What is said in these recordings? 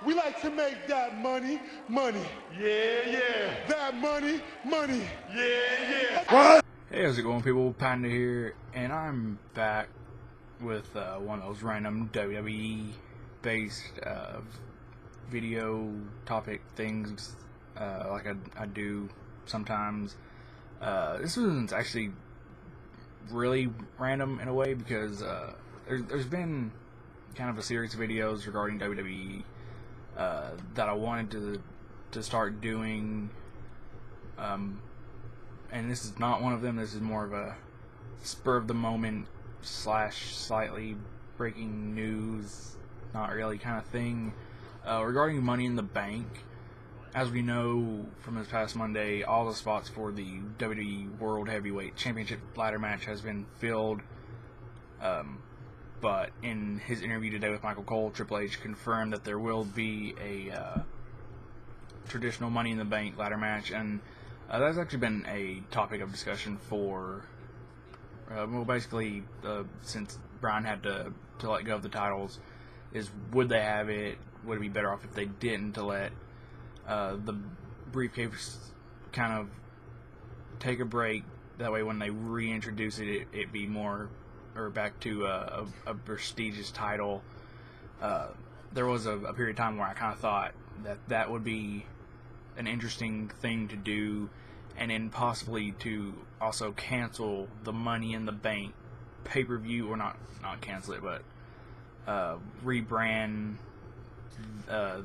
We like to make that money, money. Yeah, yeah. That money, money. Yeah, yeah. What? Hey, how's it going, people? Panda here, and I'm back with one of those random WWE-based video topic things like I do sometimes. This one's actually really random in a way because there's been kind of a series of videos regarding WWE that I wanted to start doing, and this is not one of them. This is more of a spur of the moment / slightly breaking news, not really kind of thing, regarding Money in the Bank. As we know from this past Monday, all the spots for the WWE World Heavyweight Championship ladder match has been filled. But in his interview today with Michael Cole, Triple H confirmed that there will be a traditional Money in the Bank ladder match, and that's actually been a topic of discussion for, well, basically, since Brian had to let go of the titles, is would they have it? Would it be better off if they didn't, to let the briefcase kind of take a break? That way, when they reintroduce it, it be more, or back to a prestigious title. There was a period of time where I kind of thought that would be an interesting thing to do, and then possibly to also cancel the Money in the Bank pay-per-view, or not cancel it, but rebrand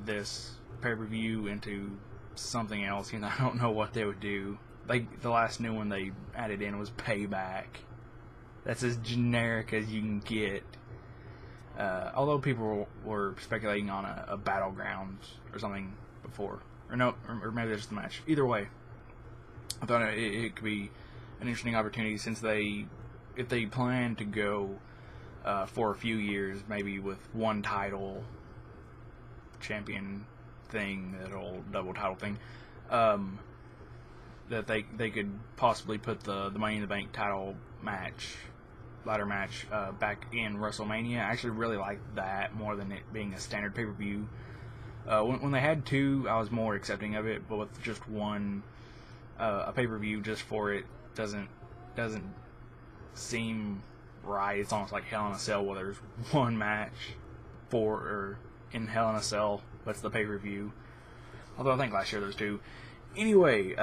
this pay-per-view into something else. I don't know what they would do. Like, the last new one they added in was Payback. That's as generic as you can get. Although people were speculating on a Battlegrounds or something before. Or no, or maybe there's the match. Either way, I thought it could be an interesting opportunity, since if they plan to go for a few years, maybe with one title champion thing, that old double title thing, that they could possibly put the Money in the Bank title match, ladder match, back in WrestleMania. I actually really like that more than it being a standard pay-per-view. When they had two, I was more accepting of it, but with just one, a pay-per-view just for it doesn't seem right. It's almost like Hell in a Cell, where there's one match in Hell in a Cell, that's the pay-per-view. Although I think last year there was two. Anyway,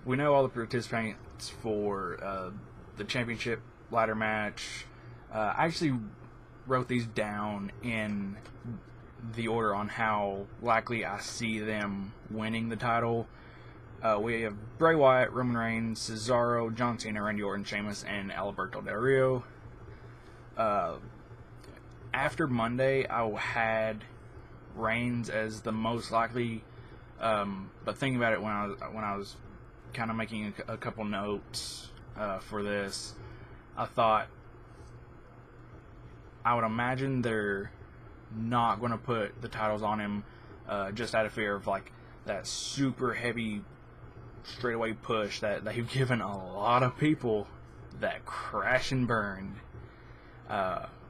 we know all the participants for the championship ladder match. I actually wrote these down in the order on how likely I see them winning the title. We have Bray Wyatt, Roman Reigns, Cesaro, John Cena, Randy Orton, Sheamus, and Alberto Del Rio. After Monday, I had Reigns as the most likely, but thinking about it when I was kind of making a couple notes for this, I thought, I would imagine they're not going to put the titles on him just out of fear of like that super heavy straightaway push that they've given a lot of people that crash and burned.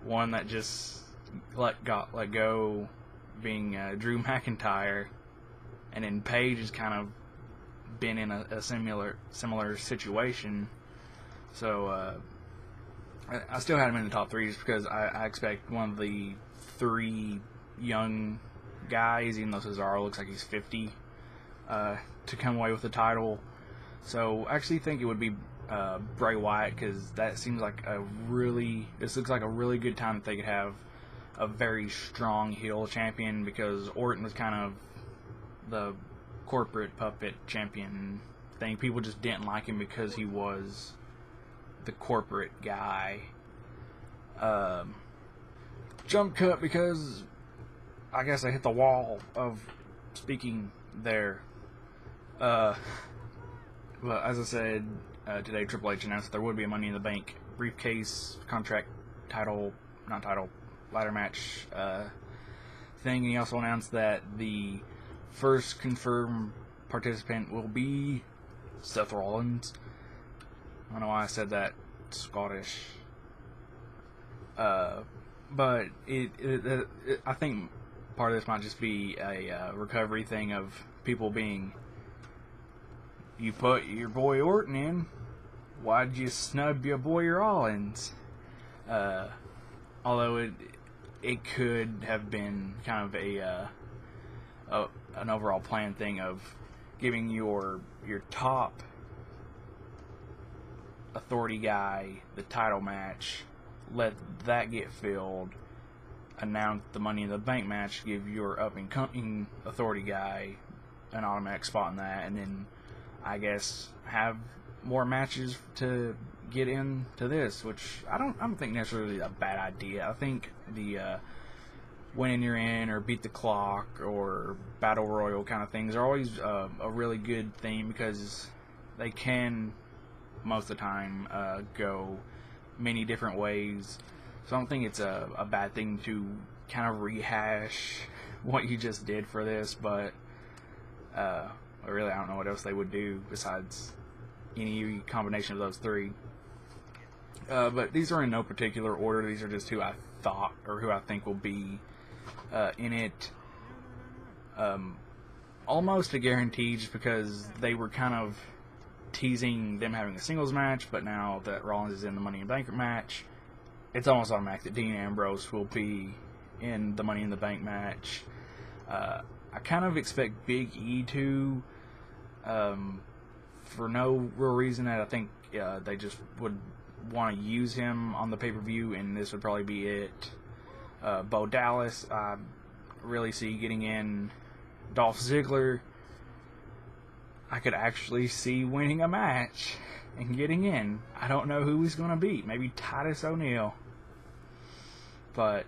One that just let go being Drew McIntyre, and then Paige has kind of been in a similar situation. So I still had him in the top three, just because I expect one of the three young guys, even though Cesaro looks like he's 50, to come away with the title. So I actually think it would be Bray Wyatt, because that seems like this looks like a really good time that they could have a very strong heel champion, because Orton was kind of the corporate puppet champion thing. People just didn't like him because he was the corporate guy. Jump cut, because I guess I hit the wall of speaking there. But as I said, today Triple H announced that there would be a Money in the Bank briefcase contract ladder match thing. And he also announced that the first confirmed participant will be Seth Rollins. I don't know why I said that Scottish. But I think part of this might just be a recovery thing of people being, you put your boy Orton in, why'd you snub your boy Rollins? Although it could have been kind of an overall plan thing of giving your top authority guy the title match, let that get filled, announce the Money in the Bank match, give your up and coming authority guy an automatic spot in that, and then I guess have more matches to get into this, which I don't think necessarily a bad idea. I think the winning you're in or beat the clock or battle royal kind of things are always a really good theme, because they can most of the time go many different ways. So I don't think it's a bad thing to kind of rehash what you just did for this, but really I don't know what else they would do besides any combination of those three. But these are in no particular order. These are just who I thought or who I think will be in it. Almost a guarantee, just because they were kind of teasing them having a singles match, but now that Rollins is in the Money in the Bank match, it's almost automatic that Dean Ambrose will be in the Money in the Bank match. I kind of expect Big E to, for no real reason, that I think they just would want to use him on the pay-per-view, and this would probably be it. Bo Dallas, I really see getting in. Dolph Ziggler, I could actually see winning a match and getting in. I don't know who he's going to beat. Maybe Titus O'Neil. But,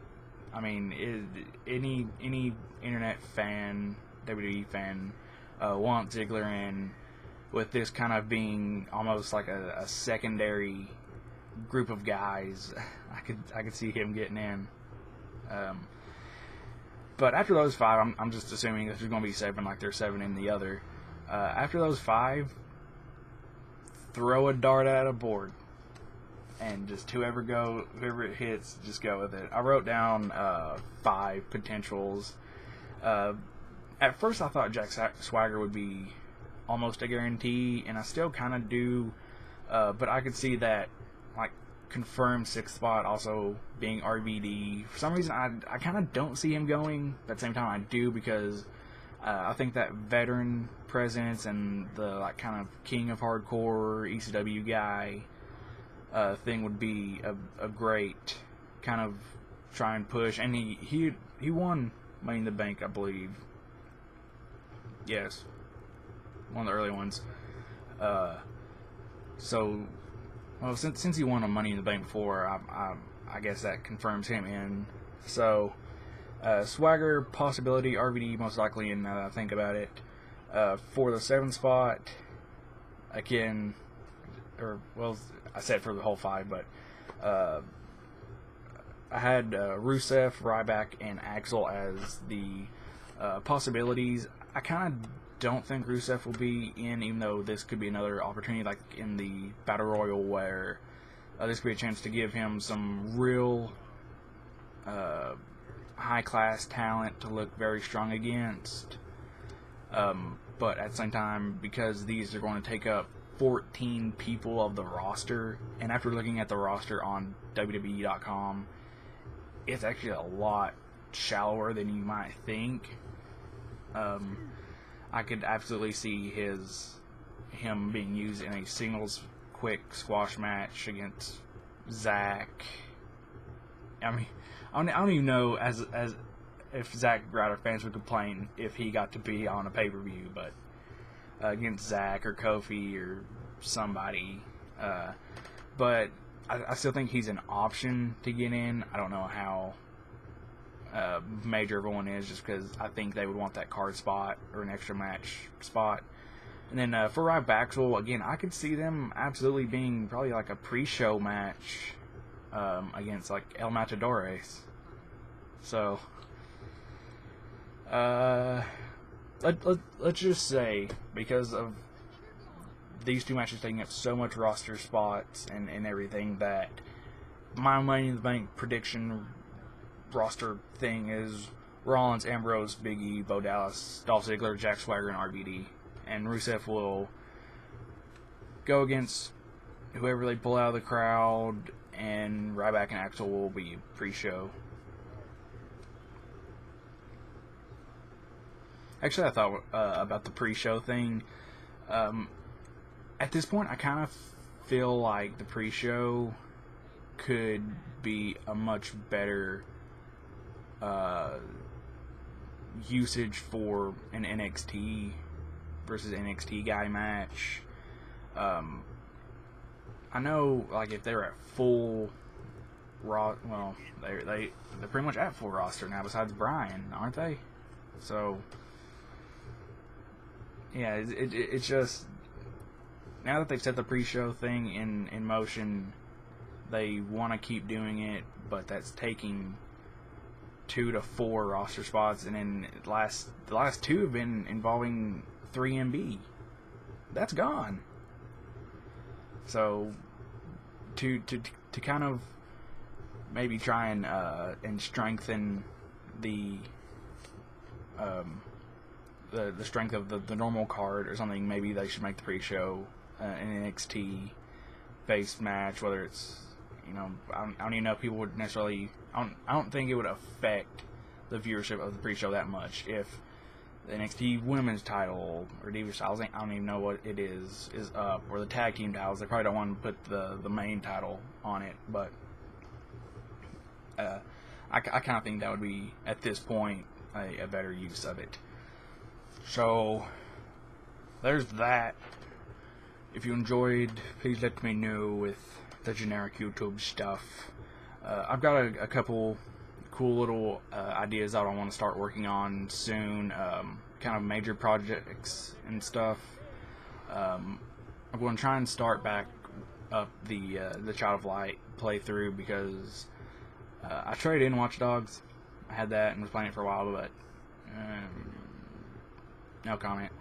I mean, any internet fan, WWE fan, wants Ziggler in, with this kind of being almost like a secondary group of guys. I could see him getting in. But after those five, I'm just assuming that there's going to be 7 like there's 7 in the other. After those 5, throw a dart at a board, and just whoever it hits, just go with it. I wrote down 5 potentials. At first, I thought Jack Swagger would be almost a guarantee, and I still kind of do. But I could see that, like, confirmed 6th spot also being RVD. For some reason, I kind of don't see him going, but at the same time I do, because I think that veteran presence and the like kind of king of hardcore ECW guy thing would be a great kind of try and push. And he won Money in the Bank, I believe. Yes, one of the early ones. So, well, since he won a Money in the Bank before, I guess that confirms him in. So, Swagger, possibility, RVD most likely, and now that I think about it. For the 7th spot, again, I said for the whole 5, but I had Rusev, Ryback, and Axel as the possibilities. I kind of don't think Rusev will be in, even though this could be another opportunity, like in the Battle Royal, where this could be a chance to give him some real high-class talent to look very strong against. But at the same time, because these are going to take up 14 people of the roster, and after looking at the roster on WWE.com, it's actually a lot shallower than you might think. I could absolutely see him being used in a singles quick squash match against Zack. I mean, I don't even know as if Zack Ryder fans would complain if he got to be on a pay-per-view, but against Zack or Kofi or somebody. But I still think he's an option to get in. I don't know how major everyone is, just because I think they would want that card spot or an extra match spot. And then for Ryback, again, I could see them absolutely being probably like a pre-show match against like El Matadores. So let's just say, because of these 2 matches taking up so much roster spots and everything, that my Money in the Bank prediction roster thing is Rollins, Ambrose, Big E, Bo Dallas, Dolph Ziggler, Jack Swagger, and RVD. And Rusev will go against whoever they pull out of the crowd, and Ryback and Axel will be pre-show. Actually, I thought about the pre-show thing. At this point, I kind of feel like the pre-show could be a much better usage for an NXT versus NXT guy match. I know, like, if they're at full well, they're pretty much at full roster now, besides Bryan, aren't they? So, yeah, it's just, now that they've set the pre-show thing in motion, they want to keep doing it, but that's taking 2 to 4 roster spots, and then the last 2 have been involving 3MB. That's gone. So to kind of maybe try and strengthen the strength of the normal card or something, maybe they should make the pre-show an NXT based match, whether it's, you know, I don't even know if people would necessarily, I don't think it would affect the viewership of the pre-show that much if the NXT women's title or Divas titles, I don't even know what it is up, or the tag team titles. They probably don't want to put the main title on it, but I kind of think that would be, at this point, a better use of it. So there's that. If you enjoyed, please let me know with the generic YouTube stuff. I've got a couple cool little ideas that I want to start working on soon, kind of major projects and stuff. I'm going to try and start back up the Child of Light playthrough, because I traded in Watch Dogs. I had that and was playing it for a while, but no comment.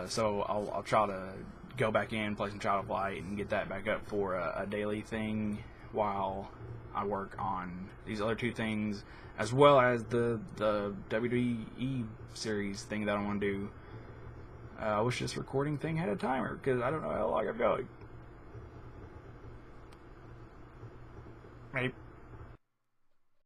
So I'll try to go back in, play some Child of Light, and get that back up for a daily thing while I work on these other 2 things, as well as the WWE series thing that I want to do. I wish this recording thing had a timer, because I don't know how long I'm going. Maybe.